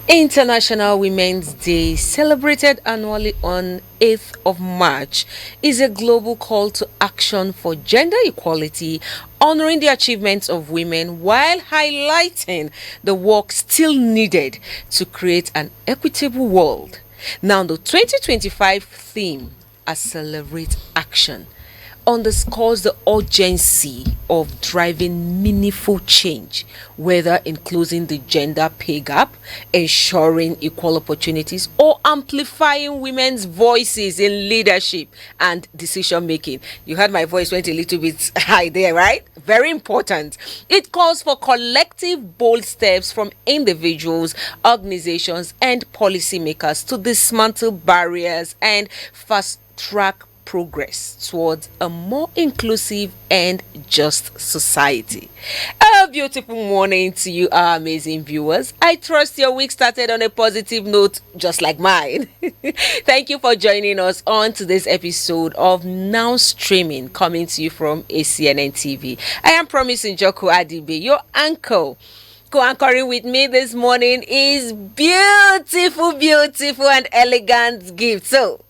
International Women's Day, celebrated annually on 8th of March, is a global call to action for gender equality, honoring the achievements of women while highlighting the work still needed to create an equitable world. Now, the 2025 theme, Accelerate Action, underscores the urgency of driving meaningful change, whether in closing the gender pay gap, ensuring equal opportunities, or amplifying women's voices in leadership and decision making. You heard my voice went a little bit high there, right? Very important. It calls for collective bold steps from individuals, organizations, and policymakers to dismantle barriers and fast track progress towards a more inclusive and just society. A beautiful morning to you, our amazing viewers. I trust your week started on a positive note, just like mine. Thank you for joining us on today's episode of Now Streaming, coming to you from ACNNTV. I am Promising Joko Adibe, your uncle. Co-anchoring with me this morning is beautiful and elegant Gift. So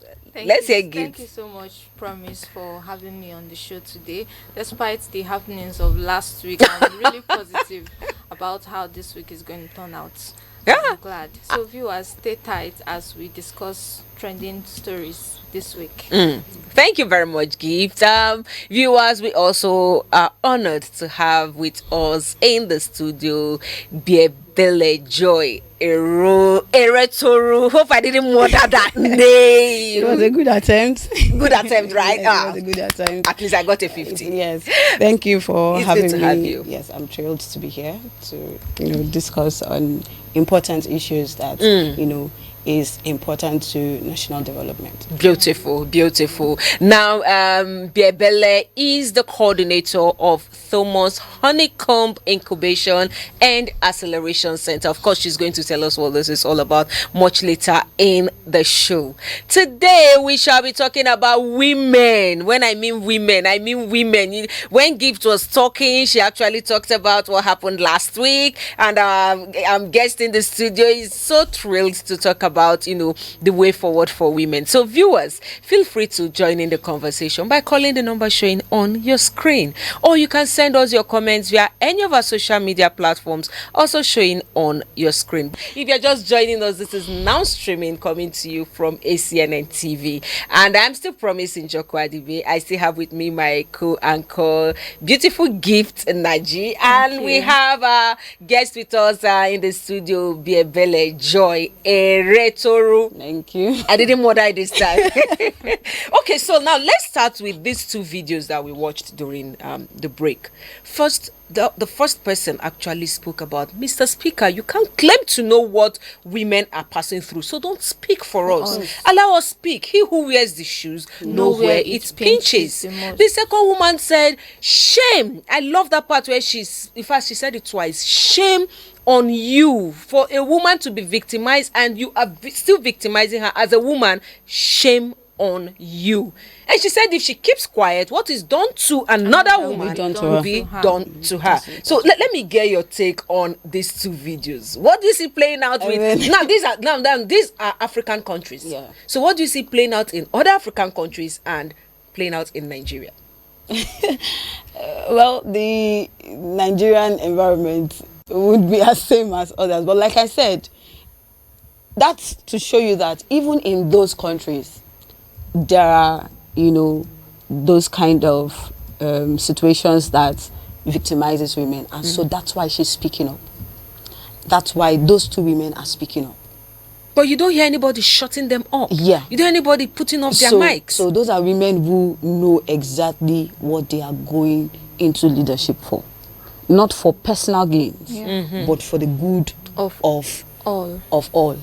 let's hear Gift. Thank you so much, Promise, for having me on the show today. Despite the happenings of last week, I'm really positive about how this week is going to turn out. Yeah. I'm glad. So viewers, stay tight as we discuss trending stories this week. Thank you very much, Gift. Viewers, we also are honored to have with us in the studio Biebele Joy Eretoru. Hope I didn't murder that name. It was a good attempt. Good attempt, right? Yes, it was a good attempt. At least I got a 50. Yes. Thank you for It's having good to me. have you. Yes, I'm thrilled to be here to discuss on important issues that is important to national development. Beautiful. Now, Biebele is the coordinator of Thomas Honeycomb Incubation and Acceleration Center. Of course, she's going to tell us what this is all about much later in the show. Today, we shall be talking about women. When I mean women, I mean women. When Gift was talking, she actually talked about what happened last week, and I'm guest in the studio is so thrilled to talk about the way forward for women. So viewers, feel free to join in the conversation by calling the number showing on your screen, or you can send us your comments via any of our social media platforms also showing on your screen. If you're just joining us, this is Now Streaming, coming to you from ACNNTV, and I'm still Promising Joko Adibe. I still have with me my co-anchor, beautiful Gift Naji, and we have a guest with us in the studio, Biebele Joy Eretoru. Thank you. I didn't murder this time. Okay, so now let's start with these two videos that we watched during the break. First, the first person actually spoke about, Mr. Speaker, you can't claim to know what women are passing through, so don't speak for us. Allow us speak. He who wears the shoes know where it pinches. The second woman said, shame. I love that part where in fact, she said it twice. Shame on you for a woman to be victimized, and you are still victimizing her as a woman. Shame on you. And she said if she keeps quiet, what is done to another woman will be done to her. So let me get your take on these two videos. What do you see playing out with these are African countries. Yeah. So what do you see playing out in other African countries and playing out in Nigeria? Well, the Nigerian environment would be as same as others, but like I said, that's to show you that even in those countries there are those kind of situations that victimizes women, and so that's why she's speaking up. That's why those two women are speaking up. But you don't hear anybody shutting them up. Yeah. You don't hear anybody putting off their mics. So those are women who know exactly what they are going into leadership for. Not for personal gains, but for the good of all. Okay.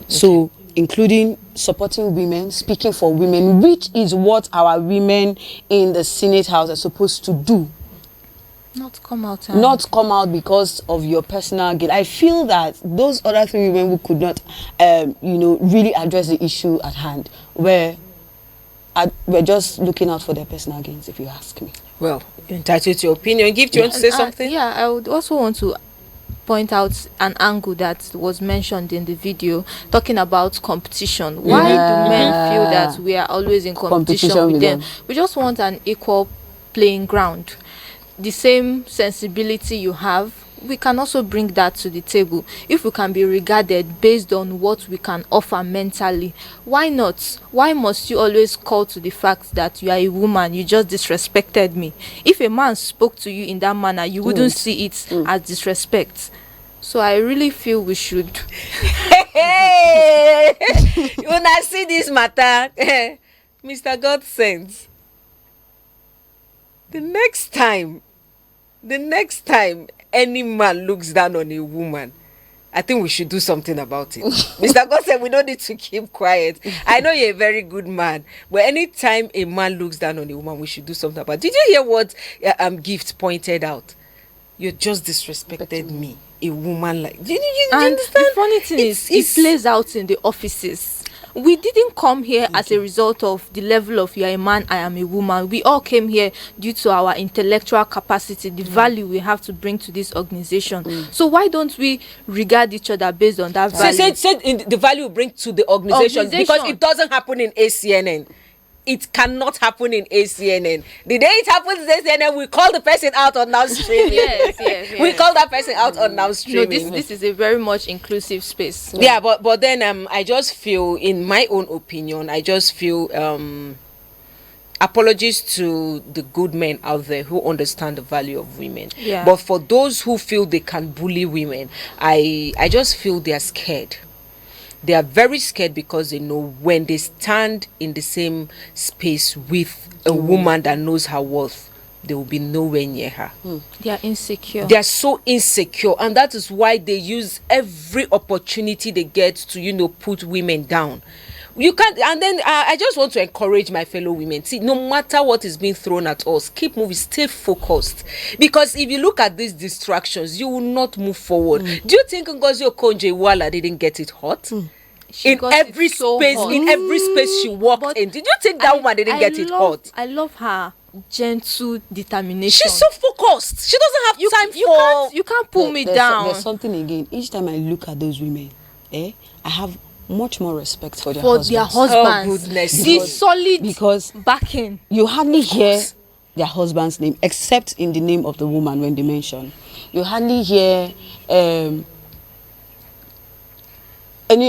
So, including supporting women, speaking for women, which is what our women in the Senate House are supposed to do. Not come out because of your personal gain. I feel that those other three women who could not, really address the issue at hand, we're just looking out for their personal gains, if you ask me. Well, you're entitled to your opinion. Gift, you want to say something? I would also want to point out an angle that was mentioned in the video, talking about competition. Why do men feel that we are always in competition with them? We just want an equal playing ground. The same sensibility you have, we can also bring that to the table. If we can be regarded based on what we can offer mentally, why not? Why must you always call to the fact that you are a woman, you just disrespected me? If a man spoke to you in that manner, you wouldn't see it as disrespect. So I really feel we should. Hey, when I see this matter, Mr. God sends. The next time any man looks down on a woman, I think we should do something about it. Mr. God said we don't need to keep quiet. I know you're a very good man, but anytime a man looks down on a woman, we should do something about it. Did you hear what Gift pointed out? You just disrespected me, a woman like. Do you understand? The funny thing is, it plays out in the offices. We didn't come here as a result of the level of you are a man, I am a woman. We all came here due to our intellectual capacity, the value we have to bring to this organization. So why don't we regard each other based on that value? Said in the value we bring to the organization, because it doesn't happen in ACNN. It cannot happen in ACNN. The day it happens in ACNN, we call the person out on now streaming. yes. We call that person out on now streaming. No, this is a very much inclusive space. Yeah, but then I just feel, in my own opinion, apologies to the good men out there who understand the value of women. Yeah. But for those who feel they can bully women, I just feel they are scared. They are very scared because they know when they stand in the same space with a woman that knows her worth, they will be nowhere near her. They are insecure. They are so insecure, and that is why they use every opportunity they get to, put women down. You can't. And then I just want to encourage my fellow women. See, no matter what is being thrown at us, keep moving, stay focused. Because if you look at these distractions, you will not move forward. Do you think Ngozi Okonjo-Iweala didn't get it hot? In every space she walked in. Did you think that woman didn't get it hot? I love her gentle determination. She's so focused. She doesn't have time you can't pull me down. There's something again. Each time I look at those women, I have much more respect for their husbands. Oh, goodness. The solid because backing. You hardly hear their husband's name except in the name of the woman when they mention. You hardly hear any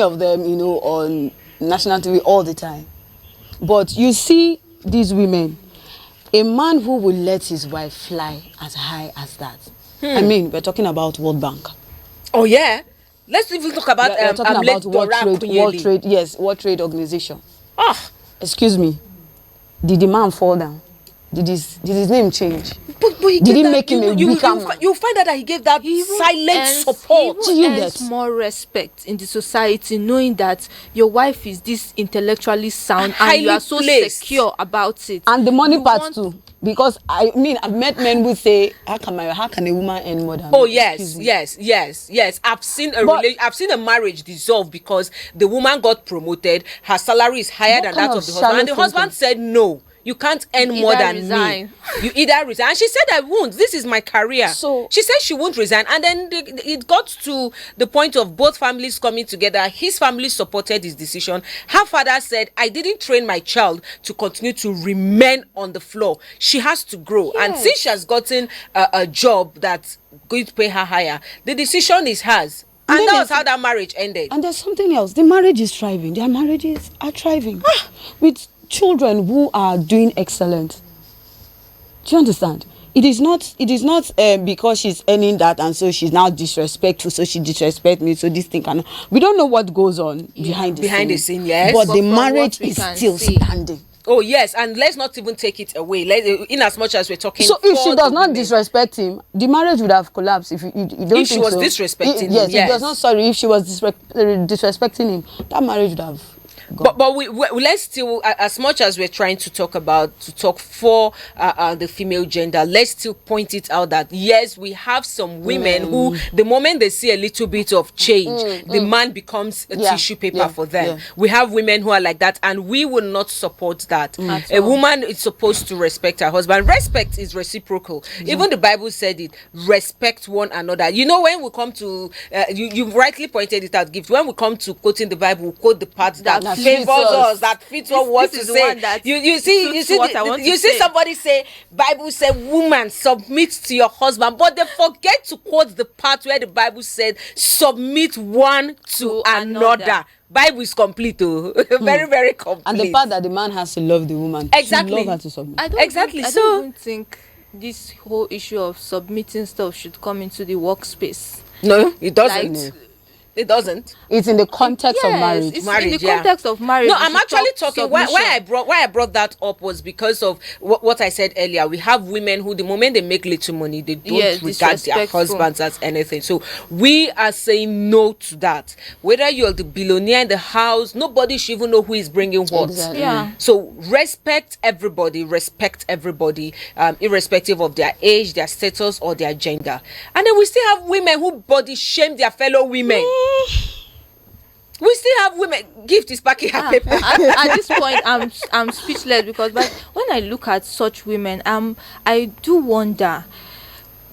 of them, on national TV all the time. But you see these women, a man who will let his wife fly as high as that. I mean, we're talking about World Bank. Oh yeah. Let's even talk about World Trade. Yes, World Trade Organization. Excuse me. Did the man fall down? Did his name change? But did he make him a weaker man? You find out that he gave that silent support. He earns more respect in the society, knowing that your wife is this intellectually sound and you are so secure about it. And the money part too. Because I've met men who say, how can a woman earn more than? Oh yes. I've seen a marriage dissolve because the woman got promoted, her salary is higher than that of the husband, and the husband said no. You can't earn more than me. You either resign. And she said, I won't. This is my career. So she said she won't resign. And then it got to the point of both families coming together. His family supported his decision. Her father said, I didn't train my child to continue to remain on the floor. She has to grow. Yes. And since she has gotten a job that's going to pay her higher, the decision is hers. And that was how that marriage ended. And there's something else. The marriage is thriving. Their marriages are thriving. With children who are doing excellent. Do you understand? It is not because she's earning that and so she's now disrespectful, so she disrespect me, so this thing cannot. We don't know what goes on behind the scene. Yes. But the marriage is still standing. Oh yes, and let's not even take it away. In as much as we're talking. So if she does not disrespect him, the marriage would have collapsed. If you don't if she was disrespecting him, yes. If she was disrespecting him, that marriage would have. But let's still, as much as we're trying to talk for the female gender, let's still point it out that yes, we have some women who, the moment they see a little bit of change, the man becomes a tissue paper for them. We have women who are like that, and we will not support that. A woman is supposed to respect her husband. Respect is reciprocal. Even the Bible said it. Respect one another. You know, when we come to you rightly pointed it out, gift. When we come to quoting the Bible, we quote the part that favors us, that fits what we want to say. You see somebody say, Bible say, woman, submit to your husband, but they forget to quote the part where the Bible said, submit one to another. Bible is complete, very, very complete. And the part that the man has to love the woman, exactly, to love her to submit. I don't even think this whole issue of submitting stuff should come into the workspace. No, it doesn't. It doesn't. It's in the context of marriage. It's in the context of marriage. No, I'm actually talking. Why I brought that up was because of what I said earlier. We have women who, the moment they make little money, they don't regard their husbands as anything. So we are saying no to that. Whether you're the billionaire in the house, nobody should even know who is bringing what. Exactly. Yeah. So respect everybody, irrespective of their age, their status, or their gender. And then we still have women who body shame their fellow women. We still have women. Gift is packing her paper. At this point, I'm speechless because when I look at such women, I do wonder.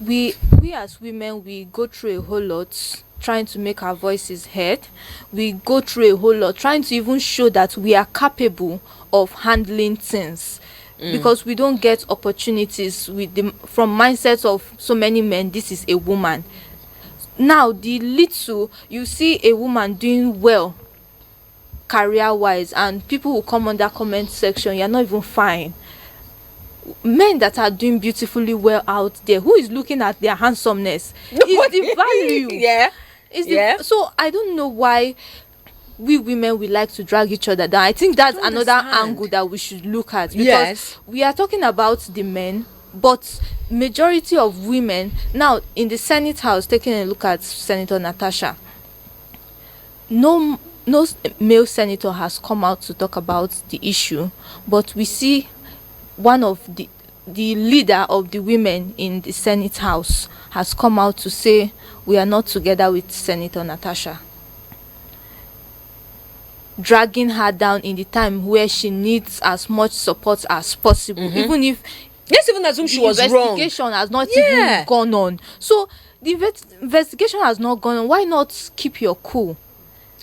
We as women, we go through a whole lot trying to make our voices heard. We go through a whole lot trying to even show that we are capable of handling things. Because we don't get opportunities from mindsets of so many men. This is a woman. Now, the little you see a woman doing well career-wise, and people will come on that comment section, you're not even fine. Men that are doing beautifully well out there, who is looking at their handsomeness? Is the value. So I don't know why we women, we like to drag each other down. I think that's another angle that we should look at, because we are talking about the men, but majority of women now in the Senate House, taking a look at Senator Natasha, no male senator has come out to talk about the issue, but we see one of the leader of the women in the Senate House has come out to say we are not together with Senator Natasha, dragging her down in the time where she needs as much support as possible, even if let's even assume she was wrong. The investigation has not even gone on. So the investigation has not gone on. Why not keep your cool?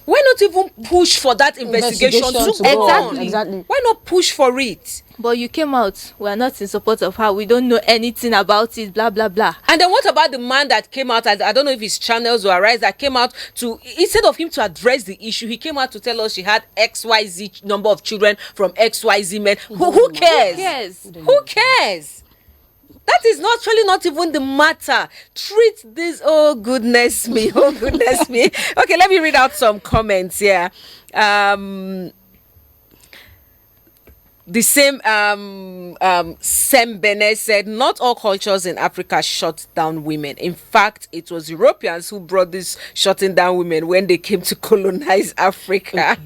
Why not even push for that investigation to go on? Exactly. Why not push for it? But you came out, we are not in support of her, we don't know anything about it, blah blah blah. And then what about the man that came out, I don't know if his channels or Arise, that came out to, instead of him to address the issue, he came out to tell us she had XYZ number of children from XYZ men. Who cares? Who cares? That is not even the matter. Treat this, oh goodness me. Okay, let me read out some comments here. The same Sam Benet said, not all cultures in Africa shut down women. In fact, it was Europeans who brought this shutting down women when they came to colonize Africa.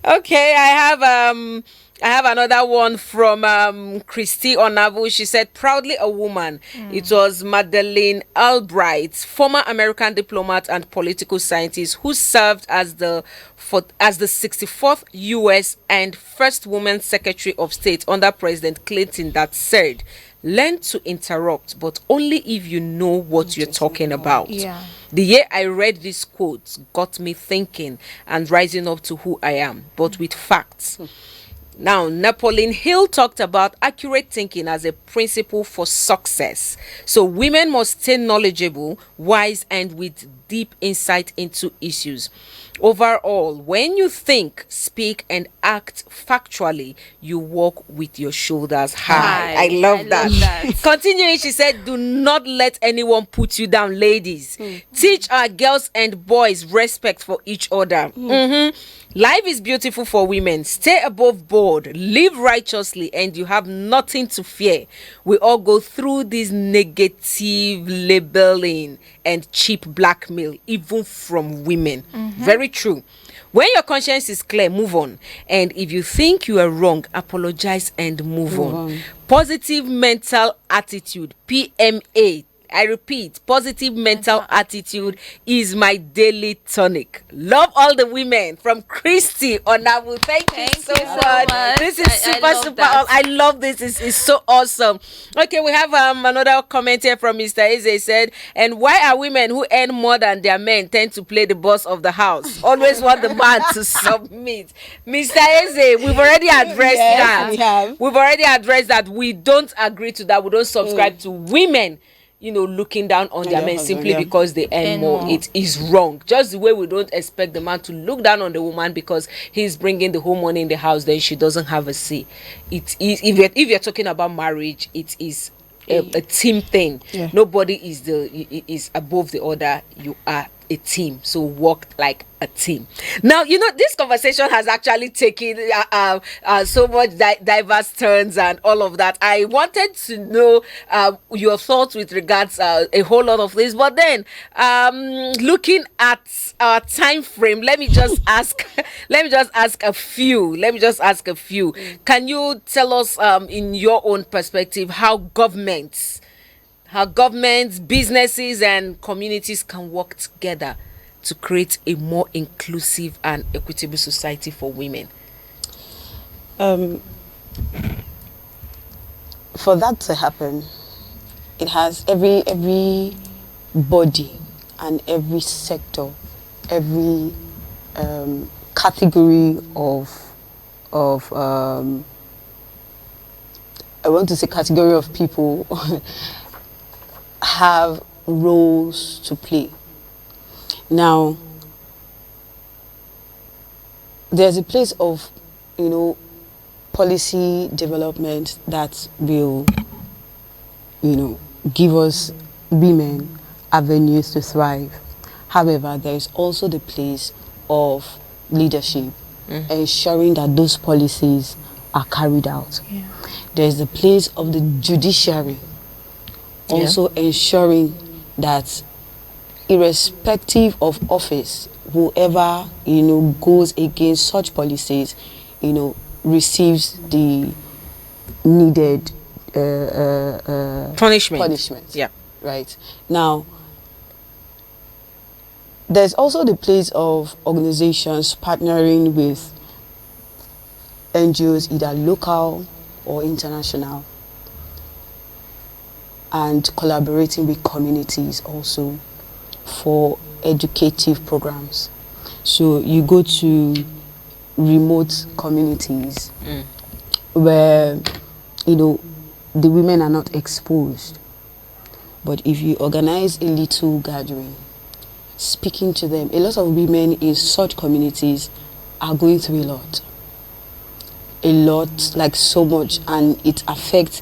Okay, I have another one from Christy Onavu. She said, proudly a woman. It was Madeleine Albright, former American diplomat and political scientist who served as the 64th U.S. and first woman Secretary of State under President Clinton, that said, learn to interrupt, but only if you know what you're talking about. Yeah. The year I read these quotes got me thinking and rising up to who I am, but with facts. Now, Napoleon Hill talked about accurate thinking as a principle for success. So women must stay knowledgeable, wise, and with deep insight into issues. Overall, when you think, speak, and act factually, you walk with your shoulders high. I love that. Continuing, she said, do not let anyone put you down, ladies. Teach our girls and boys respect for each other. Life is beautiful for women. Stay above board, live righteously, and you have nothing to fear. We all go through this negative labeling and cheap blackmail, even from women. Very true. When your conscience is clear, move on. And if you think you are wrong, apologize and move on. Positive mental attitude, PMA. I repeat, positive mental attitude is my daily tonic. Love all the women from Christy Onabu. Thank you so much. This is super. I love this. It's so awesome. Okay, we have another comment here from Mr. Eze. Said, and why are women who earn more than their men tend to play the boss of the house? Always want the man to submit. Mr. Eze, we've already addressed that. We've already addressed that. We don't agree to that. We don't subscribe to women, looking down on their men simply because they earn more. It is wrong. Just the way we don't expect the man to look down on the woman because he's bringing the whole money in the house, then she doesn't have a say. It is, if you're talking about marriage, it is a team thing. Nobody is above the other. You are a team, so work like a team. Now, this conversation has actually taken so much diverse turns and all of that. I wanted to know your thoughts with regards a whole lot of this, but then looking at our time frame, let me just ask a few. Can you tell us in your own perspective how governments, businesses, and communities can work together to create a more inclusive and equitable society for women? For that to happen, it has every body and every sector, every category of I want to say category of people have roles to play. Now, there's a place of, policy development that will, give us women avenues to thrive. However, there is also the place of leadership, ensuring that those policies are carried out. There's the place of the judiciary, also ensuring that irrespective of office, whoever goes against such policies, receives the needed punishment. Right. Now, there's also the place of organizations partnering with NGOs, either local or international, and collaborating with communities also for educative programs. So you go to remote communities where the women are not exposed, but if you organize a little gathering, speaking to them, a lot of women in such communities are going through a lot, like so much, and it affects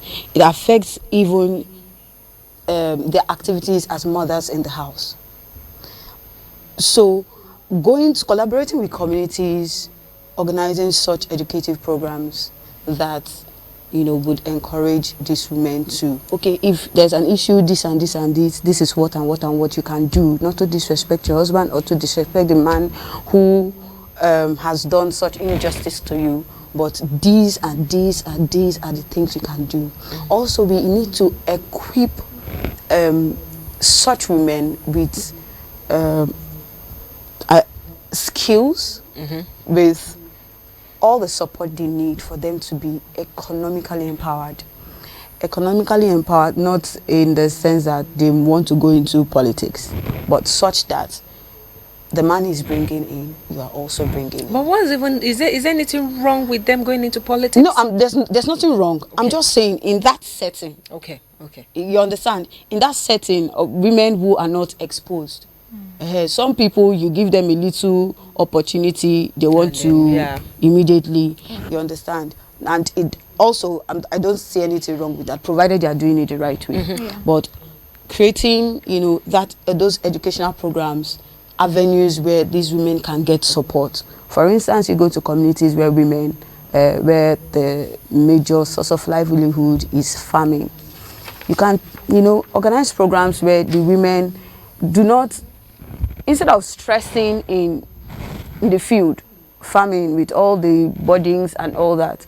even their activities as mothers in the house. So collaborating with communities, organizing such educative programs that would encourage these women to, okay, if there's an issue, this and this and this is what and what you can do, not to disrespect your husband or to disrespect the man who has done such injustice to you, but these and these and these are the things you can do. Also, we need to equip such women with skills, with all the support they need for them to be economically empowered. Economically empowered, not in the sense that they want to go into politics, but such that the man is bringing in, you are also bringing in. But is there anything wrong with them going into politics? No, there's nothing wrong. Okay. I'm just saying, in that setting. Okay. You understand? In that setting of women who are not exposed. Some people, you give them a little opportunity, they want to immediately, you understand? And it also, I don't see anything wrong with that, provided they are doing it the right way. But creating, those educational programs, avenues where these women can get support. For instance, you go to communities where women, where the major source of livelihood is farming. You can, organize programs where the women do not, instead of stressing in in the field, farming with all the buddings and all that,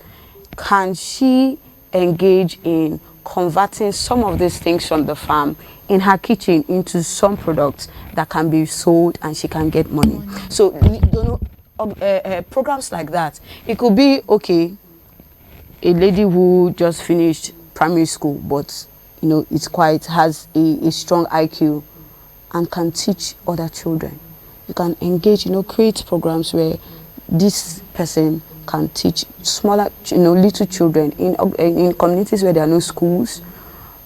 can she engage in converting some of these things from the farm in her kitchen into some products that can be sold and she can get money? So, programs like that, it could be, okay, a lady who just finished primary school, but it's quite has a strong IQ and can teach other children. You can engage, create programs where this person can teach smaller, little children in communities where there are no schools.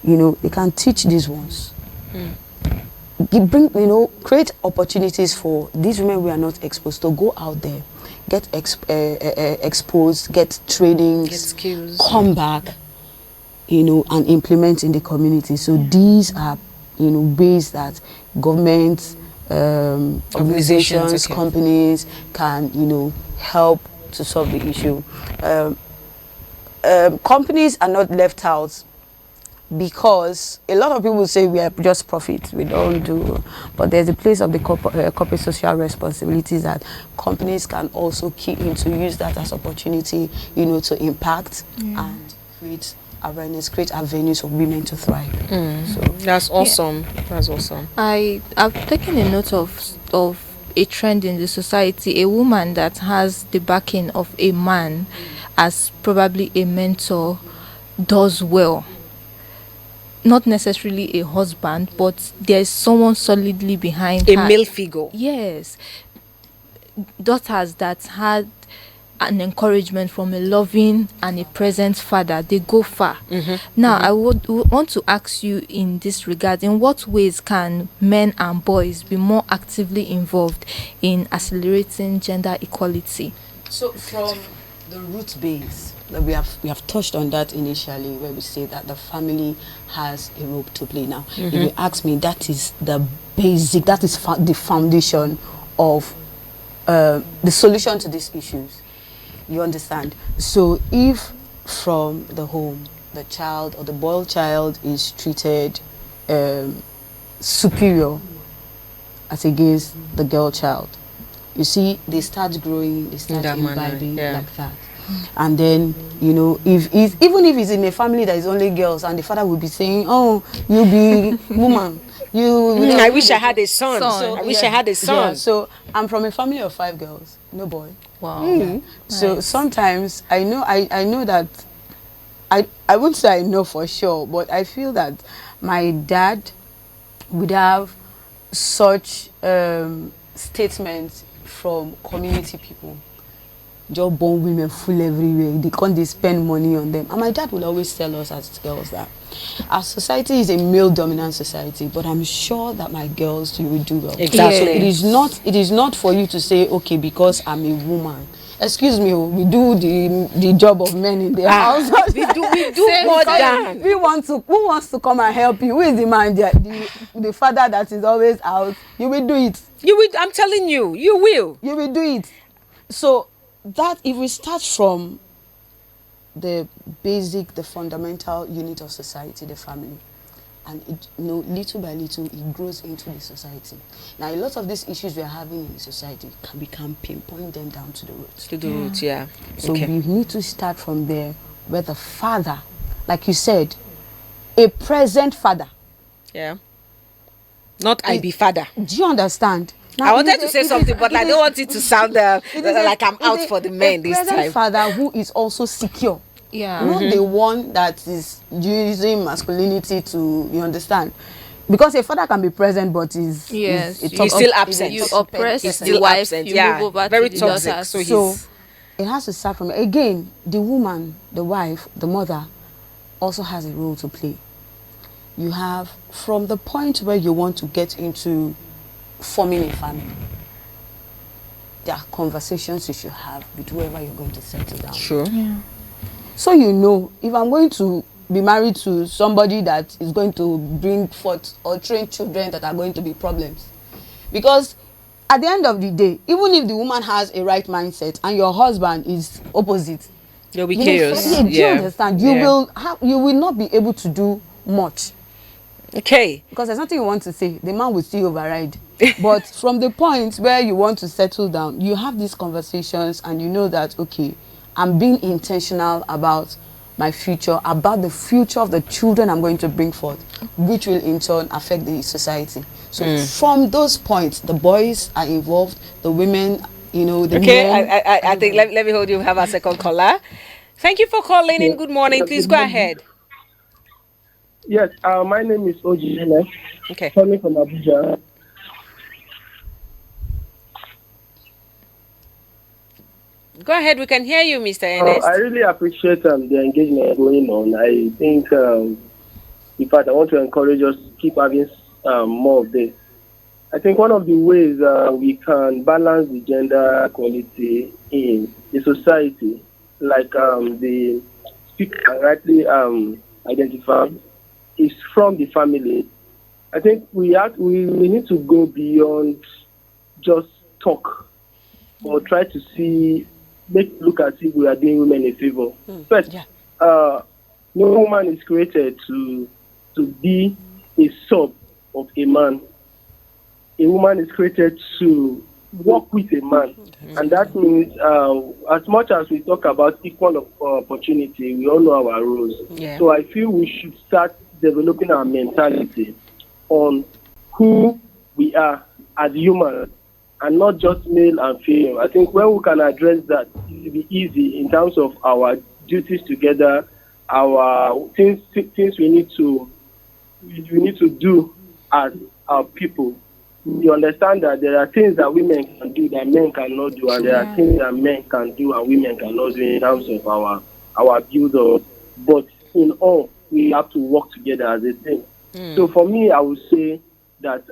They can teach these ones. Create opportunities for these women we are not exposed to go out there, get exposed, get trainings, get skills, come back, and implement in the community. So these are, ways that governments, organizations, companies can, help to solve the issue. Companies are not left out, because a lot of people say we are just profit, we don't do, but there's a place of the corporate social responsibilities that companies can also key into, use that as opportunity, to impact and create awareness, create avenues for women to thrive. So that's awesome. That's awesome. I've taken a note of a trend in the society. A woman that has the backing of a man as probably a mentor does well. Not necessarily a husband, but there's someone solidly behind a her. male figure. Yes. Daughters that had an encouragement from a loving and a present father, they go far. Now, I would want to ask you in this regard, in what ways can men and boys be more actively involved in accelerating gender equality? So from the root base, that we have touched on that initially, where we say that the family has a role to play. Now, if you ask me, that is the basic, that is the foundation of the solution to these issues. You understand? So if from the home, the child or the boy child is treated superior as against the girl child, you see, they start growing, they start imbibing like that. And then, even if it's in a family that is only girls, and the father will be saying, oh, you be woman, I wish I had a son. I wish I had a son. Yeah, so I'm from a family of 5 girls, no boy. Wow. Nice. So sometimes I know that I wouldn't say I know for sure, but I feel that my dad would have such statements from community people. Job born women full everywhere. They spend money on them. And my dad will always tell us as girls that our society is a male-dominant society, but I'm sure that my girls, you will do well. Exactly. So it is not for you to say, okay, because I'm a woman. Excuse me, we do the job of men in the house. we do more than. Who wants to come and help you? Who is the man? The father that is always out. You will do it. You will. I'm telling you, you will. You will do it. So that if we start from the basic, the fundamental unit of society, the family, and it, little by little, it grows into the society. Now, a lot of these issues we are having in the society, we can pinpoint them down to the roots. To the roots, yeah. So we need to start from there, where the father, like you said, a present father. Yeah. Not I be father. Do you understand? Now, I wanted to say something, but I don't want it to sound like I'm out for the men this time. A father who is also secure. Yeah. Not the one that is using masculinity to, you understand? Because a father can be present, but he's still absent. You oppress he's still wife, absent. you move over very to the toxic. daughters. So it has to start from, again, the woman, the wife, the mother also has a role to play. You have, from the point where you want to get into forming a family, there are conversations you should have with whoever you're going to settle down. Sure. Yeah. So if I'm going to be married to somebody that is going to bring forth or train children that are going to be problems, because at the end of the day, even if the woman has a right mindset and your husband is opposite, there'll be chaos. Do you understand? You will not be able to do much. Okay. Because there's nothing you want to say. The man will still override. But from the point where you want to settle down, you have these conversations and you know that, okay, I'm being intentional about my future, about the future of the children I'm going to bring forth, which will in turn affect the society. So from those points, the boys are involved, the women, you know, the men. I think let me hold you. We have a second caller. Thank you for calling in. Good morning. Please Good go morning. ahead. Yes, my name is Ojile, Okay. calling from Abuja. Go ahead. We can hear you, Mr. I Ernest. really appreciate the engagement going on. I think, in fact, I want to encourage us to keep having more of this. I think one of the ways we can balance the gender equality in the society, like the speaker rightly identified, is from the family. I think we need to go beyond just talk or try to make it look as if we are doing women a favor. First, Yeah. no woman is created to be a sub of a man. A woman is created to work with a man. And that means, as much as we talk about equal opportunity, we all know our roles. Yeah. So I feel we should start developing our mentality on who we are as humans and not just male and female. I think when we can address that, it will be easy in terms of our duties together, our things we need to do as our people. You understand that there are things that women can do that men cannot do, and there are things that men can do and women cannot do in terms of our build-up. But in all, we have to work together as a team. So for me, I would say that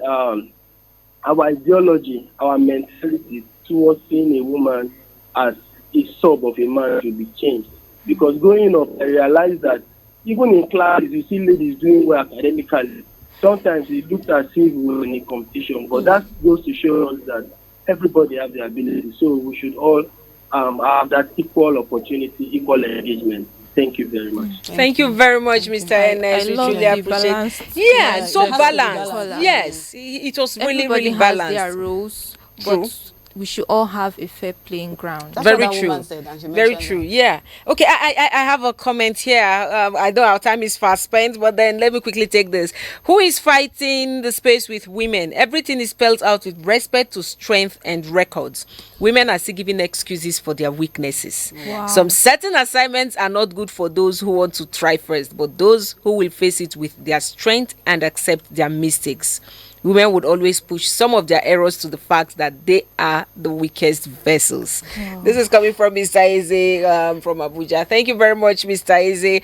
our ideology, our mentality towards seeing a woman as a sub of a man should be changed. Because growing up, I realized that even in classes, you see ladies doing well academically. Sometimes it looks as if we're in a competition, but that goes to show us that everybody has the ability. So we should all have that equal opportunity, equal engagement. Thank you very much. Thank you very much, Mr. Ernest. I We love truly the appreciate. balanced. Yeah, so it has to be balanced. balanced. Yes, it was really, Everybody really has their balanced. roles, True. but we should all have a fair playing ground. That's Very what that true. woman said, and she Very mentioned true. that. Yeah. Okay. I have a comment here. I know our time is fast spent, but then let me quickly take this. Who is fighting the space with women? Everything is spelled out with respect to strength and records. Women are still giving excuses for their weaknesses. Wow. Some certain assignments are not good for those who want to try first, but those who will face it with their strength and accept their mistakes. Women would always push some of their errors to the fact that they are the weakest vessels. This is coming from Mr. Eze from Abuja. Thank you very much, Mr. Eze.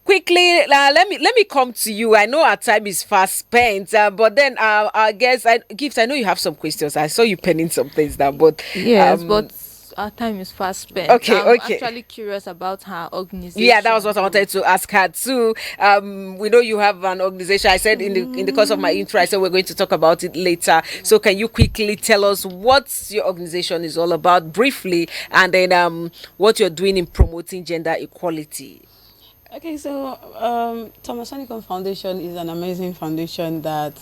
Quickly, let me come to you. I know our time is fast spent, but then I guess Gift, I know you have some questions. I saw you penning some things down, but Yes, but our time is fast spent. Okay, I'm okay. actually curious about her organization. yeah, that was what I wanted to ask her too. We know you have an organization. I said in the course of my intro, I said we're going to talk about it later. So can you quickly tell us what your organization is all about briefly, and then what you're doing in promoting gender equality? Okay, so Thomas Honeycomb Foundation is an amazing foundation that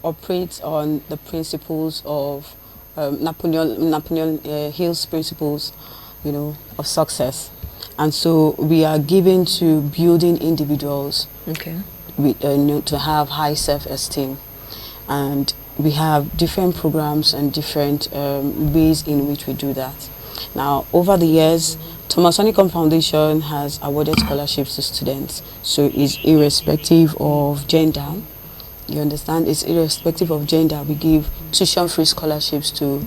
operates on the principles of Napoleon Hill's principles, you know, of success. And so we are given to building individuals Okay. with, to have high self-esteem. And we have different programs and different ways in which we do that. Now, over the years, Thomas Honeycomb Foundation has awarded scholarships to students. So it's irrespective of gender. You understand? It's irrespective of gender. We give tuition-free scholarships to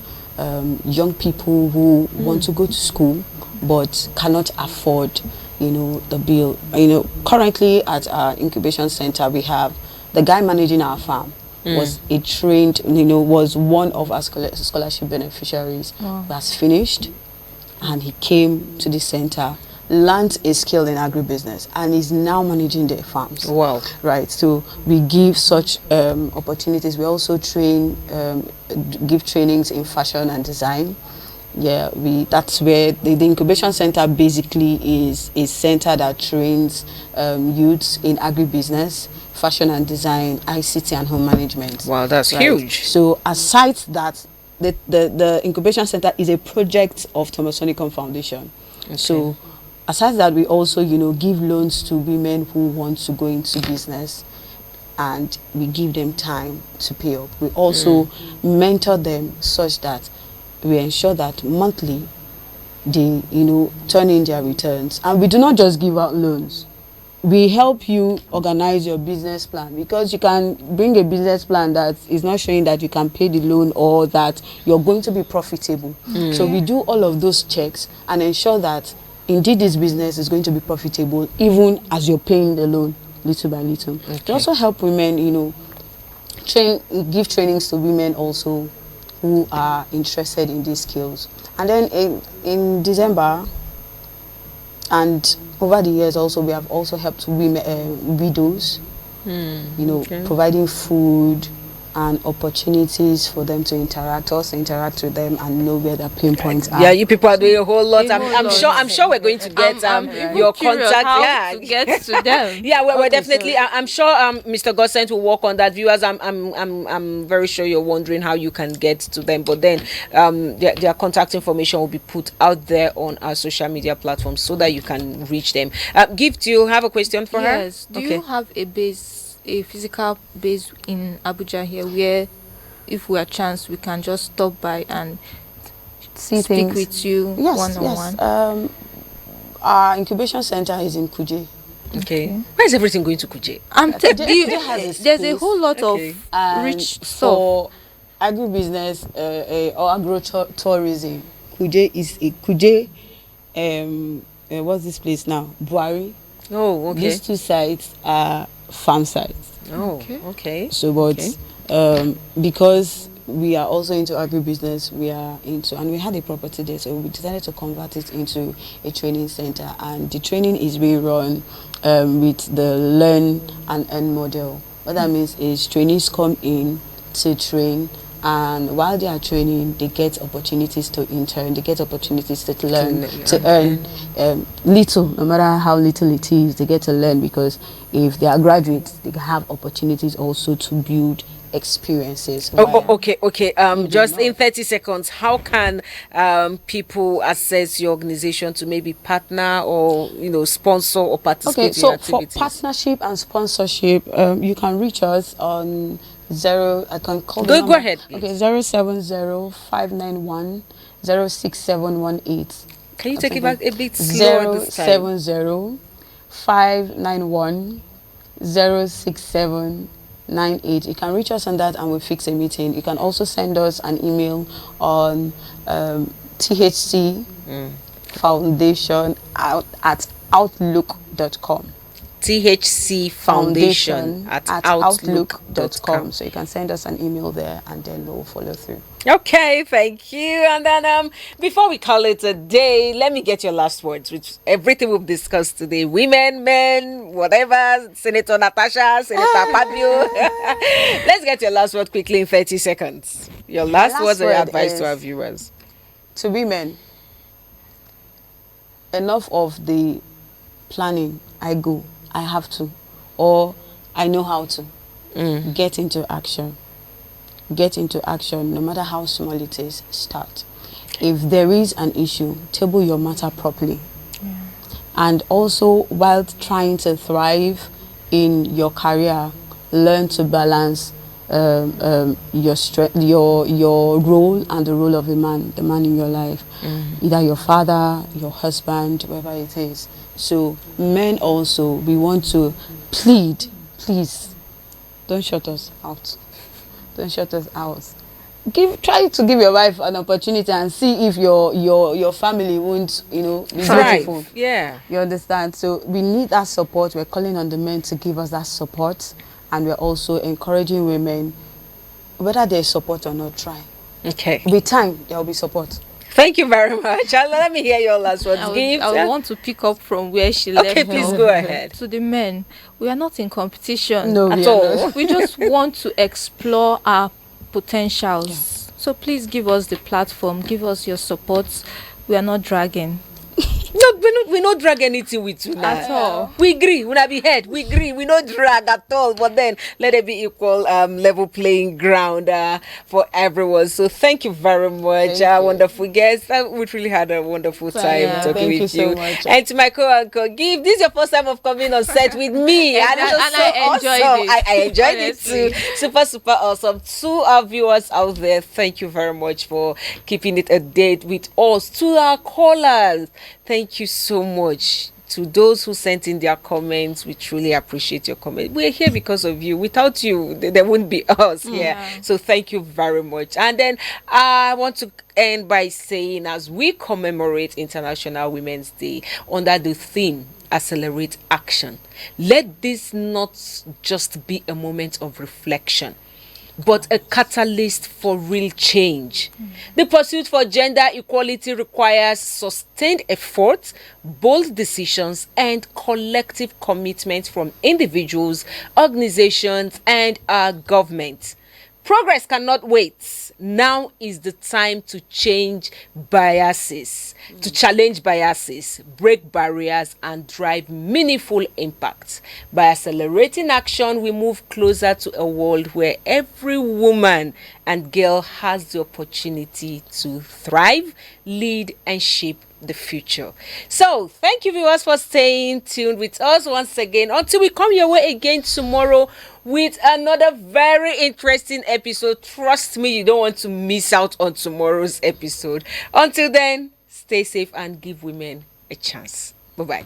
young people who want to go to school but cannot afford, you know, the bill. You know, currently at our incubation center, we have the guy managing our farm was a trained, you know, was one of our scholarship beneficiaries. Wow. Who has finished, and he came to the center, learned a skill in agribusiness, and is now managing their farms. Wow. Right, so we give such opportunities. We also train, give trainings in fashion and design. Yeah, that's where the incubation center basically is a center that trains youths in agribusiness, fashion and design, ICT and home management. Wow, that's right? huge. So aside that, the incubation center is a project of Thomas Sonicom Foundation. Okay. So aside that, we also give loans to women who want to go into business, and we give them time to pay up. We also mentor them such that we ensure that monthly they turn in their returns. And we do not just give out loans. We help you organize your business plan, because you can bring a business plan that is not showing that you can pay the loan or that you're going to be profitable. So we do all of those checks and ensure that indeed this business is going to be profitable even as you're paying the loan little by little. Okay. We also help women, give trainings to women also who are interested in these skills. And then in December and over the years also, we have also helped women, widows, providing food and opportunities for them to interact with them and know where their pain points are. Yeah, you people are doing a whole lot. A whole lot. I'm sure we're going to get I'm your curious contact. how to get to them. Yeah, we're Okay, definitely. so I'm sure Mr. Godsent will work on that. Viewers, I'm very sure you're wondering how you can get to them. But then their contact information will be put out there on our social media platforms so that you can reach them. Gift, you have a question for her? Yes. Do you have a physical base in Abuja here, where if we are chance we can just stop by and See speak things. with you one-on-one? Yes. Our incubation center is in Kuje. Okay. Where is everything going to Kuje? Kuje has a there's a space. whole lot Okay. of And rich stuff. for agribusiness or agro-tourism, Kuje is a Kuje. What's this place now? Buari. Oh, okay. These two sites are farm sites. Oh, okay. So, but because we are also into agribusiness, and we had a property there, so we decided to convert it into a training center. And the training is being run with the learn and earn model. What that means is trainees come in to train, and while they are training, they get opportunities to intern, they get opportunities to learn, to earn little, no matter how little it is, they get to learn, because if they are graduates, they have opportunities also to build experiences. Okay. Just in 30 seconds, how can people access your organization to maybe partner or sponsor or participate in your activities? For partnership and sponsorship, you can reach us on I can call Go ahead, please. Okay, 070-591-06718. Can you take it back a bit slower this time? 070-591-06798. You can reach us on that and we'll fix a meeting. You can also send us an email on THC Foundation at outlook.com. THC Foundation at outlook.com. So you can send us an email there and then we'll follow through. Okay, thank you. And then before we call it a day, let me get your last words with everything we've discussed today. Women, men, whatever, Senator Natasha, Senator Padmio. Let's get your last word quickly in 30 seconds. Your last words and your advice to our viewers. To women, enough of the planning, I have to, or I know how to. Get into action. Get into action, no matter how small it is. Start. If there is an issue, table your matter properly. And also, while trying to thrive in your career, learn to balance your role and the role of the man in your life. Either your father, your husband, whoever it is. So men also, we want to plead, please, don't shut us out. Don't shut us out. Try to give your wife an opportunity and see if your family won't, be beautiful. Yeah. You understand? So we need that support. We're calling on the men to give us that support, and we're also encouraging women, whether there's support or not, try. Okay. With time, there will be support. Thank you very much. Let me hear your last words. I would want to pick up from where she left. Okay, please go ahead. To the men, we are not in competition No, at all. We just want to explore our potentials So please give us the platform, give us your support. We are not dragging. No, we not drag anything with you now. At all. We agree, we not be head. We agree, we not drag at all. But then let it be equal, level playing ground for everyone. So thank you very much, Thank you. wonderful guest. We really had a wonderful time Yeah, talking thank you with so you. much. And to my co-anchor, Give, this is your first time of coming on set with me, and it was And so I enjoyed awesome. it, I enjoyed honestly. it too. Super awesome. To our viewers out there, thank you very much for keeping it a date with us. To our callers, thank you so much. To those who sent in their comments, we truly appreciate your comment. We're here because of you. Without you, there wouldn't be us here. So thank you very much. And then I want to end by saying, as we commemorate International Women's Day under the theme Accelerate Action, let this not just be a moment of reflection, but a catalyst for real change. The pursuit for gender equality requires sustained effort, bold decisions, and collective commitment from individuals, organizations, and our government. Progress cannot wait. Now is the time to change biases, to challenge biases, break barriers, and drive meaningful impact. By accelerating action, we move closer to a world where every woman and girl has the opportunity to thrive, lead, and shape the future. So thank you, viewers, for staying tuned with us once again until we come your way again tomorrow with another very interesting episode. Trust me, you don't want to miss out on tomorrow's episode. Until then, stay safe and give women a chance. Bye bye.